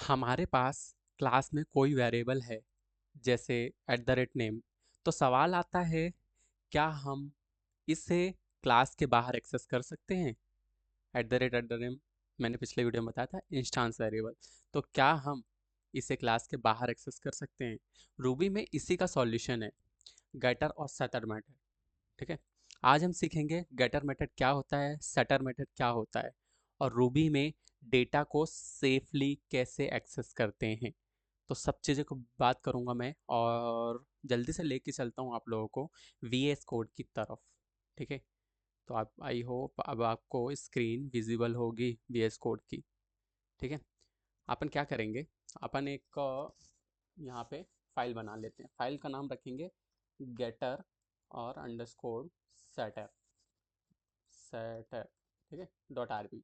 हमारे पास क्लास में कोई वेरिएबल है, जैसे @name। तो सवाल आता है, क्या हम इसे क्लास के बाहर एक्सेस कर सकते हैं? @name मैंने पिछले वीडियो में बताया था इंस्टांस वेरिएबल। तो क्या हम इसे क्लास के बाहर एक्सेस कर सकते हैं? रूबी में इसी का सॉल्यूशन है, गेटर और सेटर मेथड। ठीक है, आज हम सीखेंगे गेटर मेथड क्या होता है, सेटर मेथड क्या होता है, और रूबी में डेटा को सेफली कैसे एक्सेस करते हैं। तो सब चीज़ों को बात करूँगा मैं, और जल्दी से लेके चलता हूँ आप लोगों को VS कोड की तरफ। ठीक है, तो आप आई होप अब आपको स्क्रीन विजिबल होगी VS कोड की। ठीक है, अपन क्या करेंगे, अपन एक यहाँ पे फाइल बना लेते हैं। फाइल का नाम रखेंगे गेटर और अंडरस्कोर सेटर सेटर। ठीक है, .rb।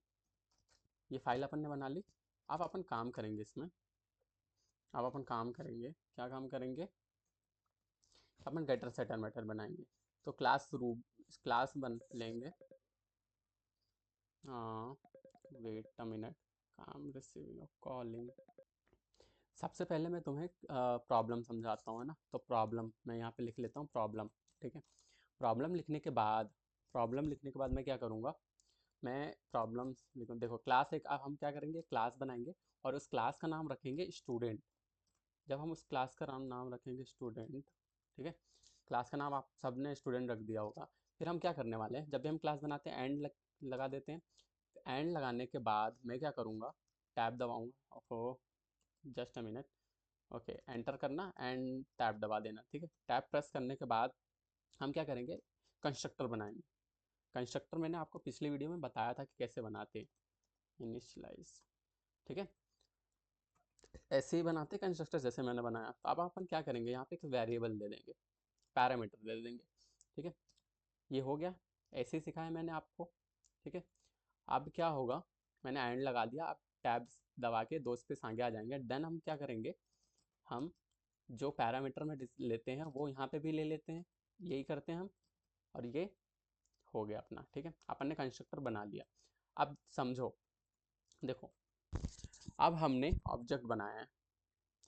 ये फाइल अपन ने बना ली। अब अपन काम करेंगे इसमें। अब अपन काम करेंगे, क्या काम करेंगे, अपन गेटर सेटर मेथड बनाएंगे। तो क्लास बन लेंगे। हाँ, वेट अ मिनट, काम रिसीविंग ऑफ कॉलिंग। सबसे पहले मैं तुम्हें प्रॉब्लम समझाता हूँ, है ना। तो प्रॉब्लम मैं यहाँ पे लिख लेता हूँ, प्रॉब्लम। ठीक है, प्रॉब्लम लिखने के बाद मैं क्या करूँगा, मैं प्रॉब्लम्स लिखूँ। देखो क्लास एक, अब हम क्या करेंगे, क्लास बनाएंगे और उस क्लास का नाम रखेंगे स्टूडेंट। जब हम उस क्लास का नाम रखेंगे स्टूडेंट, ठीक है, क्लास का नाम आप सब ने स्टूडेंट रख दिया होगा। फिर हम क्या करने वाले हैं, जब भी हम क्लास बनाते हैं लगा देते हैं। एंड लगाने के बाद मैं क्या करूँगा, टैब दबाऊँगा। ओहो, just a minute. Okay, enter करना एंड टैब दबा देना। ठीक है, टैब प्रेस करने के बाद हम क्या करेंगे, कंस्ट्रक्टर बनाएंगे। कंस्ट्रक्टर मैंने आपको पिछली वीडियो में बताया था कि कैसे बनाते हैं, इनिशियलाइज। ठीक है, ऐसे ही बनाते कंस्ट्रक्टर जैसे मैंने बनाया। तो अब अपन क्या करेंगे, यहाँ पे एक वेरिएबल दे देंगे, पैरामीटर दे देंगे। ठीक है, ये हो गया, ऐसे ही सिखाया मैंने आपको। ठीक है, अब क्या होगा, मैंने एंड लगा दिया। अब टैब्स दबा के दो स्पेस आगे आ जाएंगे। देन हम क्या करेंगे, हम जो पैरामीटर में लेते हैं वो यहाँ पे भी ले लेते हैं, यही करते हैं हम। और ये हो गया अपना। ठीक है, अपन ने कंस्ट्रक्टर बना लिया। अब समझो, देखो, अब हमने ऑब्जेक्ट बनाया है।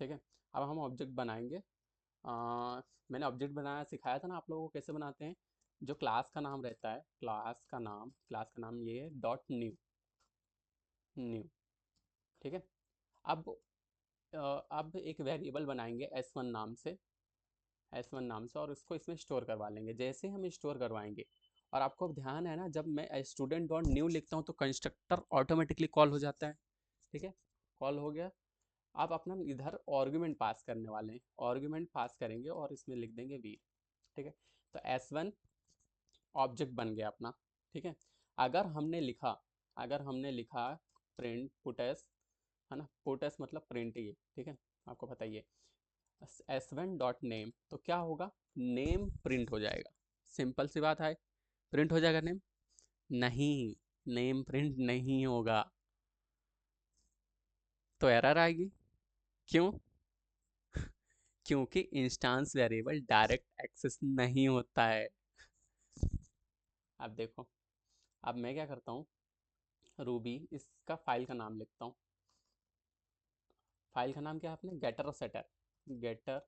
ठीक है, अब हम ऑब्जेक्ट बनाएंगे। मैंने ऑब्जेक्ट बनाया सिखाया था ना आप लोगों को कैसे बनाते हैं। जो क्लास का नाम रहता है, क्लास का नाम ये है .न्यू। ठीक है, अब अब एक वेरिएबल बनाएंगे S1 नाम से, और उसको इसमें स्टोर करवा लेंगे। जैसे हम स्टोर करवाएंगे, और आपको ध्यान है ना, जब मैं student.new लिखता हूँ तो कंस्ट्रक्टर ऑटोमेटिकली कॉल हो जाता है। ठीक है, कॉल हो गया। अब अपना इधर आर्गुमेंट पास करने वाले हैं, आर्गुमेंट पास करेंगे और इसमें लिख देंगे वीर। ठीक है, तो S1 ऑब्जेक्ट बन गया अपना। ठीक है, अगर हमने लिखा प्रिंट पुटेस, है ना, पुटेस मतलब प्रिंट ये। ठीक है, आपको बताइए S1 .name, तो क्या होगा, नेम प्रिंट हो जाएगा। सिंपल सी बात है, प्रिंट हो जाएगा नेम। नहीं, नेम प्रिंट नहीं होगा, तो एरर आएगी। क्यों? क्योंकि इंस्टांस वेरिएबल डायरेक्ट एक्सेस नहीं होता है। अब देखो, अब मैं क्या करता हूँ, रूबी इसका फाइल का नाम लिखता हूँ। फाइल का नाम क्या है अपने, गेटर और सेटर, गेटर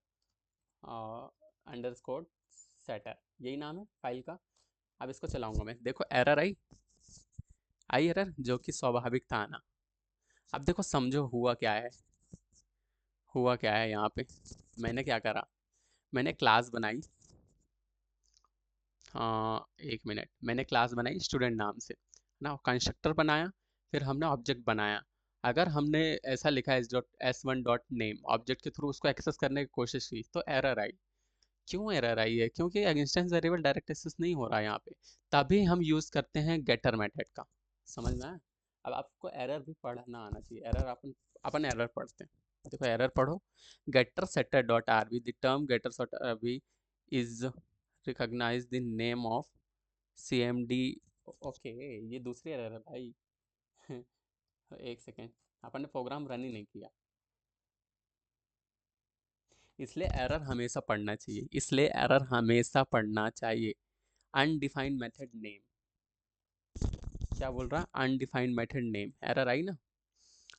अंडरस्कोर सेटर, यही नाम है फाइल का। अब इसको चलाऊंगा मैं, देखो एरर आई एरर, जो कि स्वाभाविक था ना। अब देखो समझो हुआ क्या है यहाँ पे। मैंने क्या करा, मैंने क्लास बनाई। हाँ, एक मिनट, मैंने क्लास बनाई स्टूडेंट नाम से ना, कंस्ट्रक्टर बनाया, फिर हमने ऑब्जेक्ट बनाया। अगर हमने ऐसा लिखा है S1 .name ऑब्जेक्ट के थ्रू उसको एक्सेस करने की कोशिश की तो एरर आई। क्यों एरर आई है? क्योंकि इंस्टेंस वेरिएबल डायरेक्ट एक्सेस नहीं हो रहा है यहाँ पे। तभी हम यूज़ करते हैं गेटर मेथड का। समझ में आया? अब आपको एरर भी पढ़ना आना चाहिए। एरर अपन अपन एरर पढ़ते हैं। देखो एरर पढ़ो, getter setter dot rb, the term getter setter rb is recognize the name of cmd। Okay, ये दूसरी एरर है भाई। एक सेकेंड, अपन ने प्रोग्राम रन ही नहीं किया, इसलिए एरर हमेशा पढ़ना चाहिए। अनडिफाइंड मेथड नेम, क्या बोल रहा, अनडिफाइंड मेथड नेम, एरर आई ना।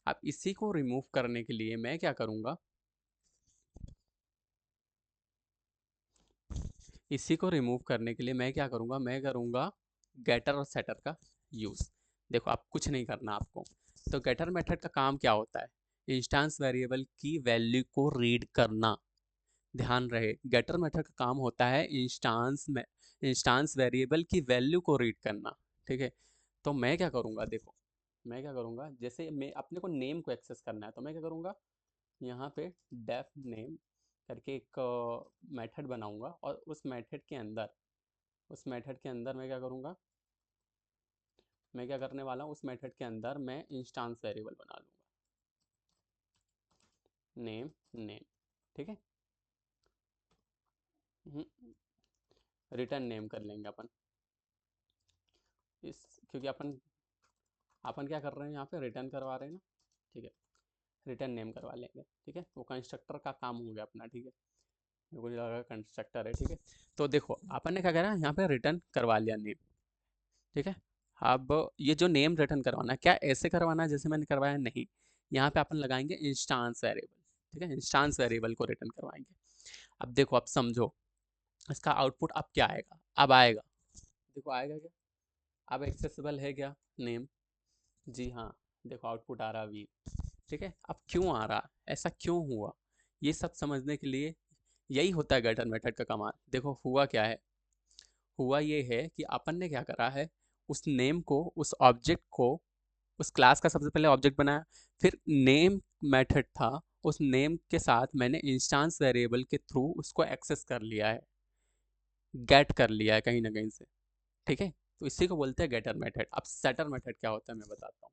अब इसी को रिमूव करने के लिए मैं क्या करूँगा, इसी को रिमूव करने के लिए मैं करूँगा गेटर और सेटर का यूज़। देखो अब कुछ नहीं करना आपको। तो गेटर मेथड का काम क्या होता है, इंस्टेंस वेरिएबल की वैल्यू को रीड करना। ध्यान रहे, गेटर मेथड का काम होता है इंस्टांस वेरिएबल की वैल्यू को रीड करना। ठीक है, तो मैं क्या करूँगा, देखो मैं क्या करूँगा, जैसे मैं अपने को नेम को एक्सेस करना है तो मैं क्या करूँगा, यहाँ पे डेफ नेम करके एक मेथड बनाऊंगा और उस मेथड के अंदर मैं क्या करूँगा, मैं क्या करने वाला हूँ, उस मेथड के अंदर मैं इंस्टांस वेरिएबल बना लूँगा नेम नेम। ठीक है, रिटर्न नेम कर लेंगे अपन इस, क्योंकि अपन अपन क्या कर रहे हैं यहाँ पे रिटर्न करवा रहे हैं ना। ठीक है, रिटर्न नेम करवा लेंगे। ठीक है, वो कंस्ट्रक्टर का काम हो गया अपना। ठीक है, मेरे को लगा कंस्ट्रक्टर है। ठीक है, तो देखो अपन ने क्या करा, यहाँ पे रिटर्न करवा लिया नेम। ठीक है, अब ये जो नेम रिटर्न करवाना है, क्या ऐसे करवाना है जैसे मैंने करवाया, नहीं, यहाँ पे अपन लगाएंगे इंस्टांस वेरिएबल। ठीक है, इंस्टांस वेरिएबल को रिटर्न करवाएंगे। अब देखो, अब समझो इसका आउटपुट अब क्या आएगा, अब आएगा, देखो आएगा क्या, अब एक्सेसिबल है क्या नेम, जी हाँ, देखो आउटपुट आ रहा वी। ठीक है, अब क्यों आ रहा, ऐसा क्यों हुआ, ये सब समझने के लिए यही होता है गटर मेथड का कमाल। देखो हुआ क्या है, हुआ ये है कि अपन ने क्या करा है, उस नेम को, उस ऑब्जेक्ट को, उस क्लास का सबसे पहले ऑब्जेक्ट बनाया, फिर नेम मेथड था, उस नेम के साथ मैंने इंस्टांस वेरिएबल के थ्रू उसको एक्सेस कर लिया है, गेट कर लिया है कहीं ना कहीं से। ठीक है, तो इसी को बोलते हैं गेटर मेथड। अब सेटर मेथड क्या होता है मैं बताता हूँ।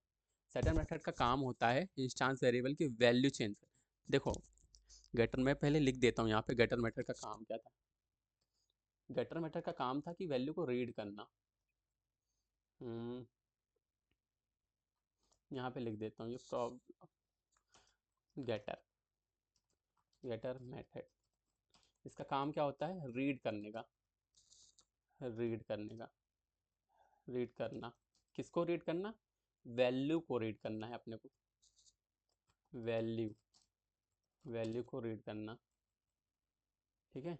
सेटर मेथड का काम होता है इंस्टांस वेरिएबल की वैल्यू चेंज कर। देखो गेटर, मैं पहले लिख देता हूँ यहाँ पे गेटर मेथड का काम क्या था। गेटर मेथड का काम था कि वैल्यू को रीड करना। हम्म, यहाँ पे लिख देता हूँ ये गेटर, गेटर मेथड, इसका काम क्या होता है, रीड करने का, रीड करने का, रीड करना, किसको रीड करना, वैल्यू को रीड करना है अपने को, वैल्यू, वैल्यू को रीड करना। ठीक है,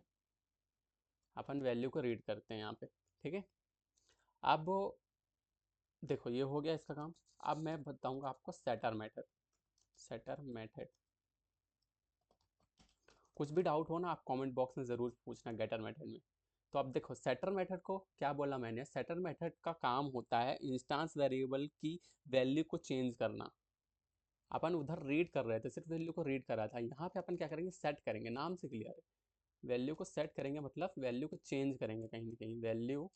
अपन वैल्यू को रीड करते हैं यहाँ पे। ठीक है, अब देखो ये हो गया इसका काम। अब मैं बताऊंगा आपको सेटर मेथड। सेटर मेथड, कुछ भी डाउट हो ना आप कमेंट बॉक्स में ज़रूर पूछना गेटर मेथड में। तो अब देखो सेटर मेथड को क्या बोला मैंने, सेटर मेथड का काम होता है इंस्टांस वेरिएबल की वैल्यू को चेंज करना। अपन उधर रीड कर रहे थे, सिर्फ वैल्यू को रीड कर रहा था, यहाँ पे अपन क्या करेंगे, सेट करेंगे, नाम से क्लियर है, वैल्यू को सेट करेंगे, मतलब वैल्यू को चेंज करेंगे कहीं ना कहीं, वैल्यू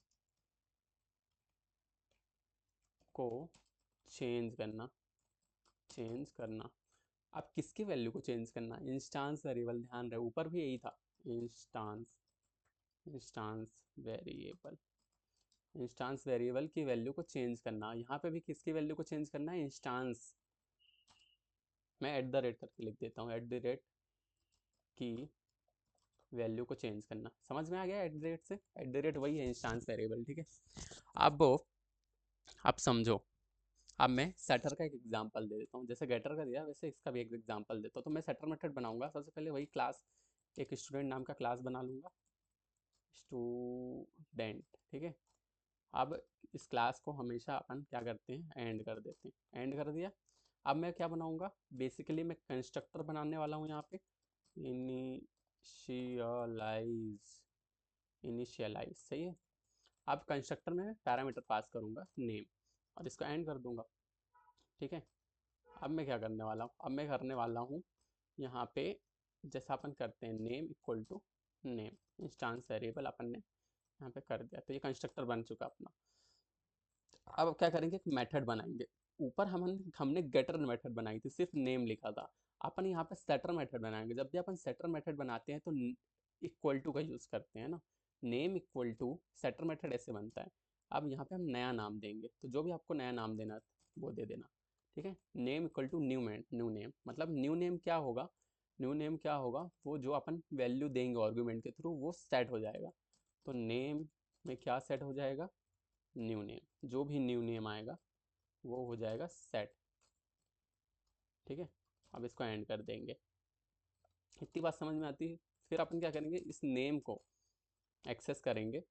को चेंज करना, चेंज करना। अब किसकी वैल्यू को चेंज करना, इंस्टांस वेरिएबल, ध्यान रहे ऊपर भी यही था, instance, instance variable, instance variable की वैल्यू को चेंज करना। यहाँ पे भी किसकी वैल्यू को चेंज करना है, इंस्टांस, मैं एट द रेट करके लिख देता हूँ, एट द रेट की वैल्यू को चेंज करना। समझ में आ गया, एट द रेट से, एट द रेट वही है इंस्टांस वेरिएबल। ठीक है, अब अब समझो, अब मैं सेटर का एक एग्जांपल दे देता हूँ, जैसे गेटर का दिया वैसे इसका भी एक एग्जांपल देता हूँ। तो मैं सेटर मेथड बनाऊंगा, सबसे पहले वही क्लास, एक स्टूडेंट नाम का क्लास बना लूँगा, स्टूडेंट। ठीक है, अब इस क्लास को हमेशा अपन क्या करते हैं, एंड कर देते हैं, एंड कर दिया। अब मैं क्या बनाऊंगा, बेसिकली मैं कंस्ट्रक्टर बनाने वाला हूँ यहाँ पे, इनिशियलाइज, इनिशियलाइज सही है। अब कंस्ट्रक्टर में पैरामीटर पास करूँगा नेम और इसको एंड कर दूंगा। ठीक है, अब मैं क्या करने वाला हूँ, अब मैं करने वाला हूँ यहाँ पे, जैसा अपन करते हैं name equal to name, instance variable अपन ने यहाँ पे कर दिया, तो ये कंस्ट्रक्टर बन चुका अपना। अब क्या करेंगे, एक मेथड बनाएंगे। ऊपर हमने गेटर मेथड बनाई थी, सिर्फ नेम लिखा था। अपन यहाँ पे सेटर मेथड बनाएंगे। जब भी अपन सेटर मेथड बनाते हैं तो इक्वल टू का यूज़ करते हैं ना, name equal to, setter method ऐसे बनता है। अब यहाँ पे हम नया नाम देंगे, तो जो भी आपको नया नाम देना वो दे देना। ठीक है, name equal to new name, मतलब न्यू नेम क्या होगा, न्यू नेम क्या होगा, वो जो अपन वैल्यू देंगे आर्गुमेंट के थ्रू वो सेट हो जाएगा। तो नेम में क्या सेट हो जाएगा, न्यू नेम, जो भी न्यू नेम आएगा वो हो जाएगा सेट। ठीक है, अब इसको एंड कर देंगे। इतनी बात समझ में आती है। फिर अपन क्या करेंगे, इस नेम को एक्सेस करेंगे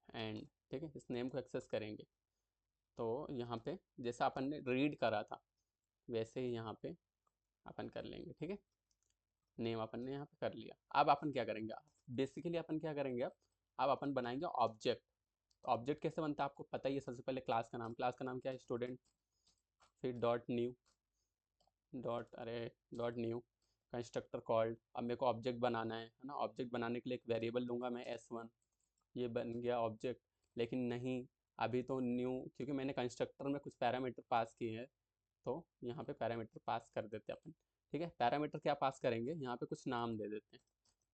एंड, ठीक है, इस नेम को एक्सेस करेंगे। तो यहाँ पे जैसा अपन ने रीड करा था वैसे ही यहाँ पे अपन कर लेंगे, ठीक है। नेम अपन ने यहाँ पे कर लिया। अब अपन क्या करेंगे, बेसिकली अपन क्या करेंगे, अब अपन बनाएंगे ऑब्जेक्ट। ऑब्जेक्ट कैसे बनता है आपको पता ही है। सबसे पहले क्लास का नाम क्या है, स्टूडेंट। फिर dot new, dot new constructor called. अब मेरे को ऑब्जेक्ट बनाना है ना, ऑब्जेक्ट बनाने के लिए एक वेरिएबल लूँगा मैं s1, ये बन गया ऑब्जेक्ट। लेकिन नहीं, अभी तो न्यू, क्योंकि मैंने कंस्ट्रक्टर में कुछ पैरामीटर पास किए हैं, तो यहाँ पे पैरामीटर पास कर देते हैं अपन। ठीक है, पैरामीटर क्या पास करेंगे, यहाँ पे कुछ नाम दे देते हैं।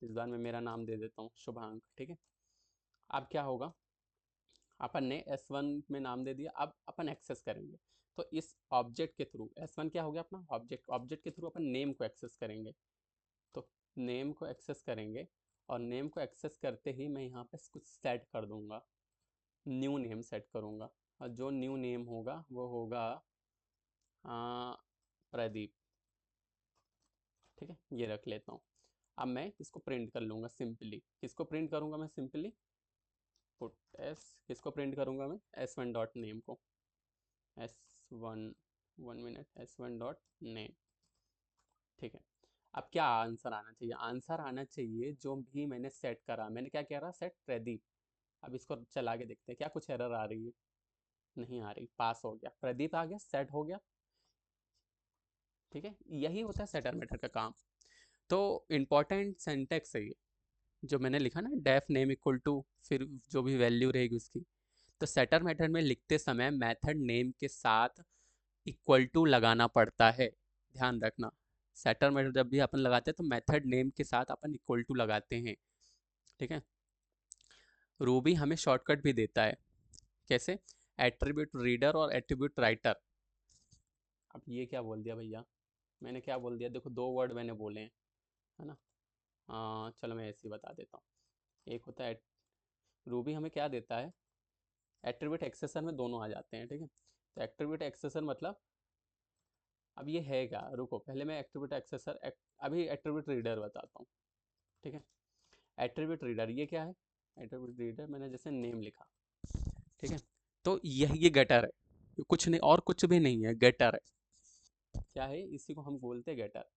इस बार मैं मेरा नाम दे देता हूँ शुभांक, ठीक है। अब क्या होगा, अपन ने S1 में नाम दे दिया, अब अपन एक्सेस करेंगे। तो इस ऑब्जेक्ट के थ्रू, S1 क्या हो गया अपना ऑब्जेक्ट, ऑब्जेक्ट के थ्रू अपन नेम को एक्सेस करेंगे। तो नेम को एक्सेस करेंगे, और नेम को एक्सेस करते ही मैं यहाँ पे कुछ सेट कर दूंगा, न्यू नेम सेट करूँगा। और जो न्यू नेम होगा वो होगा प्रदीप, ठीक है, ये रख लेता हूँ। अब मैं इसको प्रिंट कर लूँगा सिंपली। किसको प्रिंट करूँगा मैं सिंपली, पुट एस, किसको प्रिंट करूँगा मैं, S1 डॉट नेम को, S1, 1 minute, S1 dot name, ठीक है। अब क्या आंसर आना चाहिए, आंसर आना चाहिए जो भी मैंने सेट करा। मैंने क्या कह रहा, सेट प्रदीप। अब इसको चला के देखते हैं क्या कुछ एरर आ रही है। नहीं आ रही, पास हो गया, प्रदीप आ गया, सेट हो गया, ठीक है। यही होता है सेटर मेथड का काम। तो इम्पॉर्टेंट सेंटेक्स है ये जो मैंने लिखा ना, डेफ नेम इक्वल टू, फिर जो भी वैल्यू रहेगी उसकी। तो सेटर मेथड में लिखते समय मेथड नेम के साथ इक्वल टू लगाना पड़ता है, ध्यान रखना। सेटर मेथड जब भी अपन लगाते हैं तो मेथड नेम के साथ अपन इक्वल टू लगाते हैं, ठीक है। रूबी हमें शॉर्टकट भी देता है, कैसे, एट्रीब्यूट रीडर और एट्रीब्यूट राइटर। अब ये क्या बोल दिया भैया, मैंने क्या बोल दिया, देखो दो वर्ड मैंने बोले हैं, है ना। चलो मैं ऐसे ही बता देता हूँ। एक होता है, रूबी हमें क्या देता है, एट्रीब्यूट एक्सेसर में दोनों आ जाते हैं, ठीक है। तो एट्रीब्यूट एक्सेसर मतलब, अब ये है क्या, रुको पहले मैं एट्रीब्यूट एक्सेसर अभी एट्रीब्यूट रीडर बताता हूँ, ठीक है। एट्रीब्यूट रीडर ये क्या है, एट्रीब्यूट रीडर मैंने जैसे नेम लिखा, ठीक है। तो ये गेटर है, कुछ नहीं और कुछ भी नहीं है, गेटर है। क्या है, इसी को हम बोलते हैं गेटर।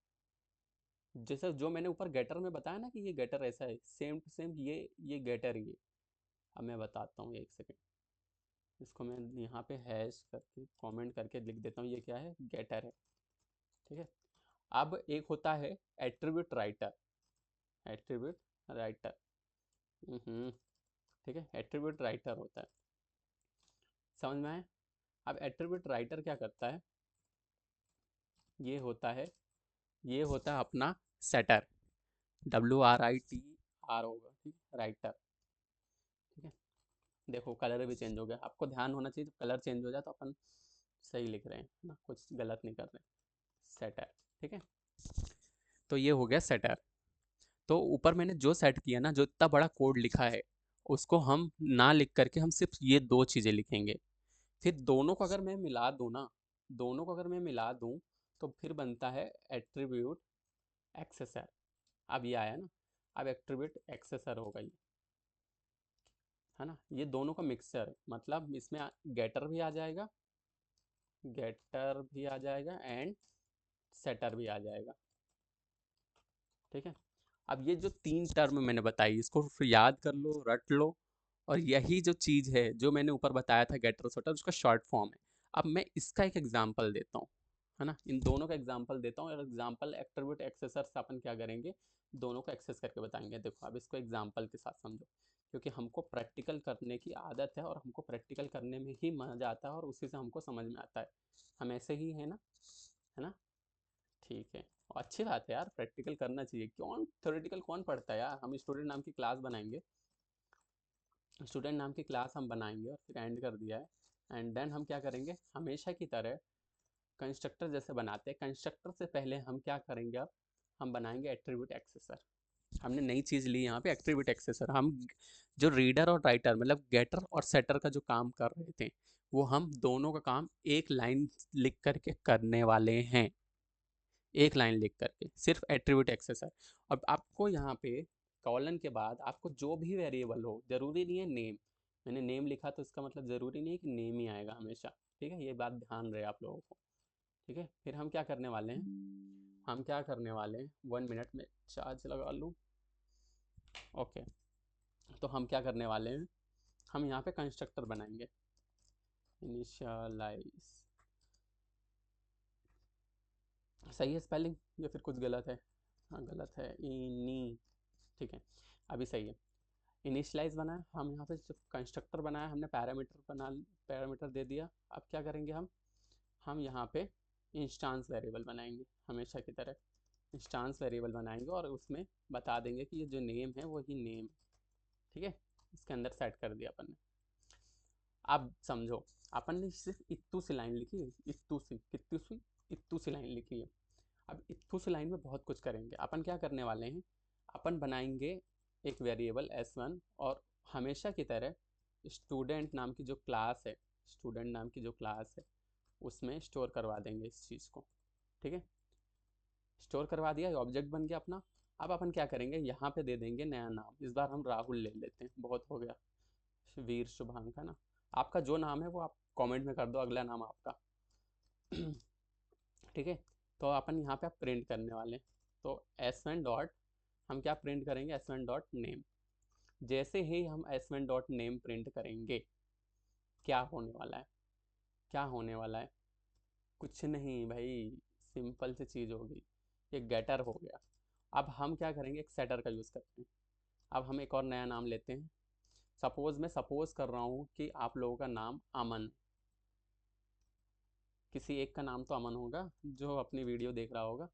जैसे जो मैंने ऊपर गेटर में बताया ना कि ये गेटर ऐसा है, सेम टू सेम ये गेटर ही है। अब मैं बताता हूँ, एक सेकेंड, इसको मैं यहाँ पे हैश करके कमेंट करके लिख देता हूँ, ये क्या है, गेटर है, ठीक है। अब एक होता है एट्रीब्यूट राइटर, एट्रीब्यूट राइटर, ठीक है, एट्रीब्यूट राइटर होता है, समझ में आए। अब एट्रीब्यूट राइटर क्या करता है, ये होता है, ये होता है अपना सेटर, WRITR होगा, ठीक, राइटर, ठीक है। देखो कलर भी चेंज हो गया, आपको ध्यान होना चाहिए, जब कलर चेंज हो जाए तो अपन सही लिख रहे हैं ना, कुछ गलत नहीं कर रहे, सेटर, ठीक है। तो ये हो गया सेटर। तो ऊपर मैंने जो सेट किया ना, जो इतना बड़ा कोड लिखा है, उसको हम ना लिख करके हम सिर्फ ये दो चीज़ें लिखेंगे। फिर दोनों को अगर मैं मिला दूँ ना, दोनों को अगर मैं मिला दूँ तो फिर बनता है एट्रीब्यूट एक्सेसर। अब ये आया ना, अब एट्रीब्यूट एक्सेसर होगा ये, है ना। ये दोनों का मिक्सचर है, मतलब इसमें गेटर भी आ जाएगा, गेटर भी आ जाएगा एंड सेटर भी आ जाएगा, ठीक है। अब ये जो तीन टर्म मैंने बताई, इसको फिर याद कर लो, रट लो। और यही जो चीज़ है जो मैंने ऊपर बताया था गेटर सोटर, उसका शॉर्ट फॉर्म है। अब मैं इसका एक एग्जांपल देता हूँ, है ना, इन दोनों का एग्जांपल देता हूँ। और एग्जांपल एट्रीब्यूट एक्सेसर से अपन क्या करेंगे, दोनों को एक्सेस करके बताएंगे। देखो अब इसको एग्जांपल के साथ समझो, क्योंकि हमको प्रैक्टिकल करने की आदत है, और हमको प्रैक्टिकल करने में ही मजा आता है, और उसी से हमको समझ में आता है। हम ऐसे ही है ना, ठीक है। और अच्छी बात है यार, प्रैक्टिकल करना चाहिए, कौन थ्योरेटिकल कौन पढ़ता है यार। हम स्टूडेंट नाम की क्लास बनाएंगे, स्टूडेंट नाम की क्लास हम बनाएंगे, और फिर एंड कर दिया है। एंड देन हम क्या करेंगे, हमेशा की तरह कंस्ट्रक्टर जैसे बनाते हैं, कंस्ट्रक्टर से पहले हम क्या करेंगे, अब हम बनाएंगे एट्रीब्यूट एक्सेसर। हमने नई चीज़ ली यहाँ पे एट्रीब्यूट एक्सेसर। हम जो रीडर और राइटर मतलब गेटर और सेटर का जो काम कर रहे थे वो हम दोनों का काम एक लाइन लिख करके करने वाले हैं, एक लाइन लिख करके सिर्फ एट्रीब्यूट एक्सेसर। अब आपको यहाँ पे कॉलन के बाद आपको जो भी वेरिएबल हो, जरूरी नहीं है नेम, मैंने नेम लिखा तो इसका मतलब ज़रूरी नहीं है कि नेम ही आएगा हमेशा, ठीक है, ये बात ध्यान रहे आप लोगों को, ठीक है। फिर हम क्या करने वाले हैं, हम क्या करने वाले हैं, 1 मिनट में चार्ज लगा लूँ, ओके। तो हम क्या करने वाले हैं, हम यहाँ पे कंस्ट्रक्टर बनाएंगे, इनिशियलाइज, सही है स्पेलिंग या फिर कुछ गलत है, हाँ गलत है, इनी, ठीक है, अभी सही है। इनिशियलाइज बनाया हम यहाँ पे, जब कंस्ट्रक्टर बनाया हमने, पैरामीटर बना, पैरामीटर दे दिया। अब क्या करेंगे हम यहाँ पे इंस्टांस वेरिएबल बनाएंगे हमेशा की तरह, इंस्टांस वेरिएबल बनाएंगे और उसमें बता देंगे कि ये जो नेम है वही नेम, ठीक है, इसके अंदर सेट कर दिया अपन ने। अब समझो, अपन ने सिर्फ इत्तू सी लाइन लिखी है, इत्तू सी, कित्तू सी, इत्तू सी लाइन लिखी है। अब इत्तू सी लाइन में बहुत कुछ करेंगे। अपन क्या करने वाले हैं, अपन बनाएंगे एक वेरिएबल s1 और हमेशा की तरह स्टूडेंट नाम की जो क्लास है, स्टूडेंट नाम की जो क्लास है उसमें स्टोर करवा देंगे इस चीज़ को, ठीक है। स्टोर करवा दिया, ये ऑब्जेक्ट बन गया अपना। अब अपन क्या करेंगे, यहाँ पे दे देंगे नया नाम, इस बार हम राहुल ले लेते हैं, बहुत हो गया वीर शुभांक, है ना। आपका जो नाम है वो आप कमेंट में कर दो, अगला नाम आपका ठीक है। तो अपन यहाँ पे आप प्रिंट करने वाले हैं, तो s1 डॉट, हम क्या प्रिंट करेंगे, s1 डॉट नेम। जैसे ही हम s1 डॉट नेम प्रिंट करेंगे, क्या होने वाला है, क्या होने वाला है, कुछ नहीं भाई, सिंपल सी चीज़ होगी, ये गेटर हो गया। अब हम क्या करेंगे, एक सेटर का यूज़ करते हैं। अब हम एक और नया नाम लेते हैं, सपोज कर रहा हूँ कि आप लोगों का नाम अमन, किसी एक का नाम तो अमन होगा जो अपनी वीडियो देख रहा होगा,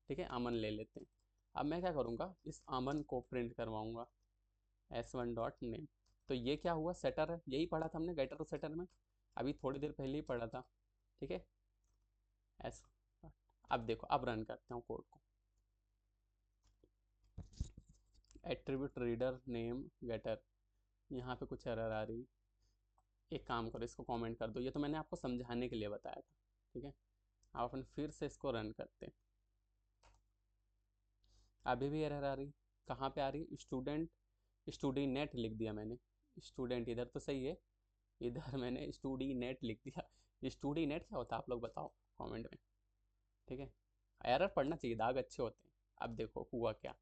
ठीक है, अमन ले लेते हैं। अब मैं क्या करूँगा, इस अमन को प्रिंट करवाऊँगा s1 डॉट नेम। तो ये क्या हुआ, सेटर है, यही पढ़ा था हमने गेटर और सेटर में, अभी थोड़ी देर पहले ही पढ़ा था, ठीक है। एस, अब देखो, अब रन करते हैं कोड को, एट्रीब्यूट रीडर नेम गेटर, यहाँ पे कुछ एरर आ रही, एक काम करो इसको कमेंट कर दो, ये तो मैंने आपको समझाने के लिए बताया था, ठीक है। अब अपन फिर से इसको रन करते हैं, अभी भी एरर आ रही, कहाँ पे आ रही, स्टूडेंट, स्टूडी नेट लिख दिया मैंने, स्टूडेंट इधर तो सही है, इधर मैंने स्टूडी नेट लिख दिया। स्टूडी नेट क्या होता है आप लोग बताओ कमेंट में, ठीक है। एरर पढ़ना चाहिए, दाग अच्छे होते हैं। अब देखो हुआ क्या,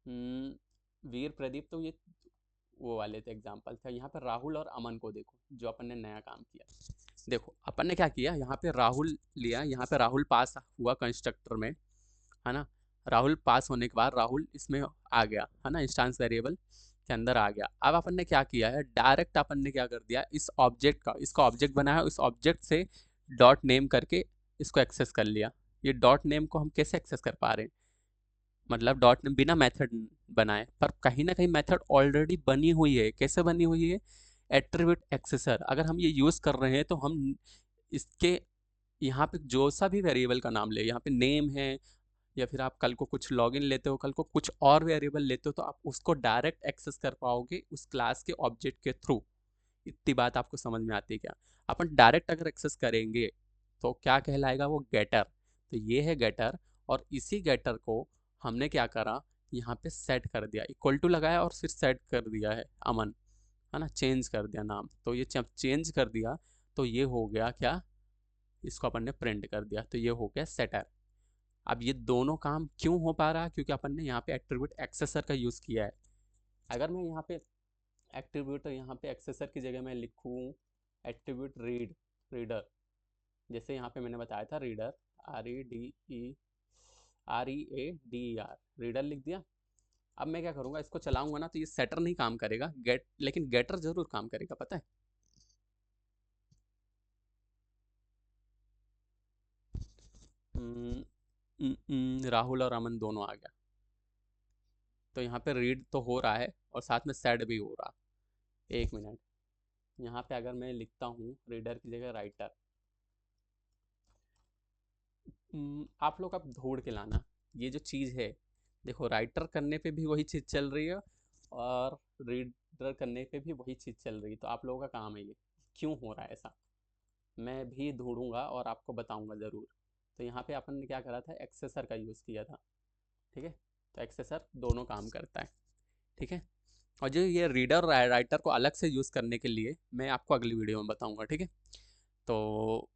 वीर प्रदीप, तो ये वो वाले थे एग्जाम्पल था। यहाँ पे राहुल और अमन को देखो, जो अपन ने नया काम किया, देखो अपन ने क्या किया, यहाँ पे राहुल लिया, यहाँ पे राहुल पास हुआ कंस्ट्रक्टर में, है ना। राहुल पास होने के बाद राहुल इसमें आ गया, है ना, इंस्टांस वेरिएबल के अंदर आ गया। अब अपन ने क्या किया है, डायरेक्ट अपन ने क्या कर दिया, इस ऑब्जेक्ट का, इसका ऑब्जेक्ट बनाया, उस ऑब्जेक्ट से डॉट नेम करके इसको एक्सेस कर लिया। ये डॉट नेम को हम कैसे एक्सेस कर पा रहे हैं, मतलब डॉट नेम बिना मेथड बनाए, पर कहीं ना कहीं मेथड ऑलरेडी बनी हुई है। कैसे बनी हुई है, एट्रीब्यूट एक्सेसर, अगर हम ये यूज़ कर रहे हैं तो हम इसके यहाँ पे जो सा भी वेरिएबल का नाम ले, यहाँ पे नेम है, या फिर आप कल को कुछ लॉगिन लेते हो, कल को कुछ और वेरिएबल लेते हो, तो आप उसको डायरेक्ट एक्सेस कर पाओगे उस क्लास के ऑब्जेक्ट के थ्रू। इतनी बात आपको समझ में आती है क्या, अपन डायरेक्ट अगर एक्सेस करेंगे तो क्या कहलाएगा वो, गेटर। तो ये है गेटर, और इसी गेटर को हमने क्या करा, यहाँ पे सेट कर दिया, इक्वल टू लगाया और फिर सेट कर दिया है अमन, है ना, चेंज कर दिया नाम। तो ये जब चेंज कर दिया तो ये हो गया क्या, इसको अपन ने प्रिंट कर दिया, तो ये हो गया सेटर। अब ये दोनों काम क्यों हो पा रहा है, क्योंकि अपन ने यहाँ पे एट्रीब्यूट एक्सेसर का यूज़ किया है। अगर मैं यहाँ पे एट्रीब्यूट, यहाँ पे एक्सेसर की जगह मैं लिखूँ एट्रीब्यूट रीडर, जैसे यहाँ पे मैंने बताया था रीडर, REDER रीडर लिख दिया। अब मैं क्या करूँगा, इसको चलाऊंगा ना तो ये सेटर नहीं काम करेगा, लेकिन गेटर जरूर काम करेगा, पता है। राहुल और अमन दोनों आ गया, तो यहाँ पे रीड तो हो रहा है और साथ में सेट भी हो रहा। 1 मिनट, यहाँ पे अगर मैं लिखता हूँ रीडर की जगह राइटर, आप लोग अब ढूंढ के लाना, ये जो चीज़ है देखो राइटर करने पे भी वही चीज़ चल रही है और रीडर करने पे भी वही चीज़ चल रही है, तो आप लोगों का काम है ये। क्यों हो रहा है ऐसा, मैं भी ढूंढूंगा और आपको बताऊंगा ज़रूर। तो यहाँ पे अपन ने क्या करा था, एक्सेसर का यूज़ किया था, ठीक है। तो एक्सेसर दोनों काम करता है, ठीक है। और जो ये रीडर राइटर को अलग से यूज़ करने के लिए मैं आपको अगली वीडियो में बताऊंगा, ठीक है। तो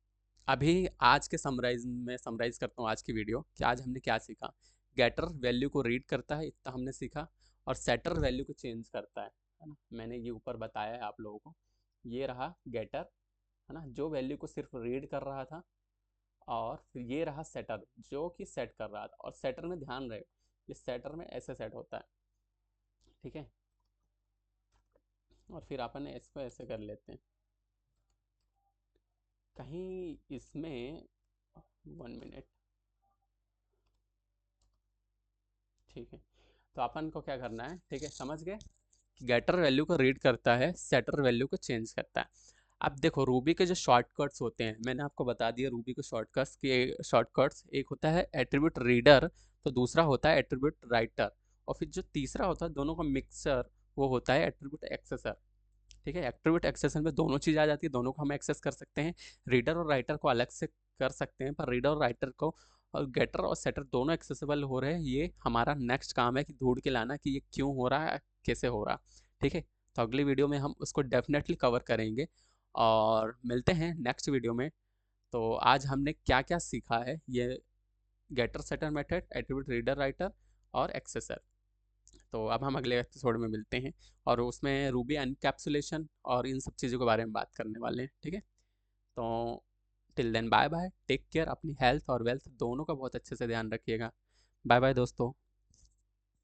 अभी आज के समराइज करता हूँ आज की वीडियो कि आज हमने क्या सीखा। गेटर वैल्यू को रीड करता है, इतना हमने सीखा। और सेटर वैल्यू को चेंज करता है ना। मैंने ये ऊपर बताया है आप लोगों को। ये रहा गेटर, है ना, जो वैल्यू को सिर्फ रीड कर रहा था। और फिर ये रहा सेटर, जो कि सेट कर रहा था। और सेटर में ध्यान रहे, ये सेटर में ऐसे सेट होता है, ठीक है। और फिर अपन इसको ऐसे कर लेते हैं कहीं इसमें, 1 मिनट, ठीक है। तो अपन को क्या करना है, ठीक है, समझ गए कि गेटर वैल्यू को रीड करता है, सेटर वैल्यू को चेंज करता है। अब देखो रूबी के जो शॉर्टकट्स होते हैं, मैंने आपको बता दिया रूबी के शॉर्टकट्स एक होता है एट्रीब्यूट रीडर, तो दूसरा होता है एट्रीब्यूट राइटर, और फिर जो तीसरा होता है दोनों का मिक्सर, वो होता है एट्रीब्यूट एक्सेसर, ठीक है। एट्रीब्यूट एक्सेसर में दोनों चीज़ आ जाती है, दोनों को हम एक्सेस कर सकते हैं। रीडर और राइटर को अलग से कर सकते हैं, पर रीडर और राइटर को और गेटर और सेटर दोनों एक्सेसिबल हो रहे हैं। ये हमारा नेक्स्ट काम है कि ढूंढ के लाना कि ये क्यों हो रहा है, कैसे हो रहा, ठीक है। तो अगली वीडियो में हम उसको डेफिनेटली कवर करेंगे और मिलते हैं नेक्स्ट वीडियो में। तो आज हमने क्या क्या सीखा है, ये getter setter method, attribute reader writer और एक्सेसर। तो अब हम अगले एपिसोड में मिलते हैं और उसमें रूबी एनकैप्सुलेशन और इन सब चीज़ों के बारे में बात करने वाले हैं, ठीक है। तो till then bye bye, take care, अपनी हेल्थ और वेल्थ दोनों का बहुत अच्छे से ध्यान रखिएगा। बाय बाय दोस्तों।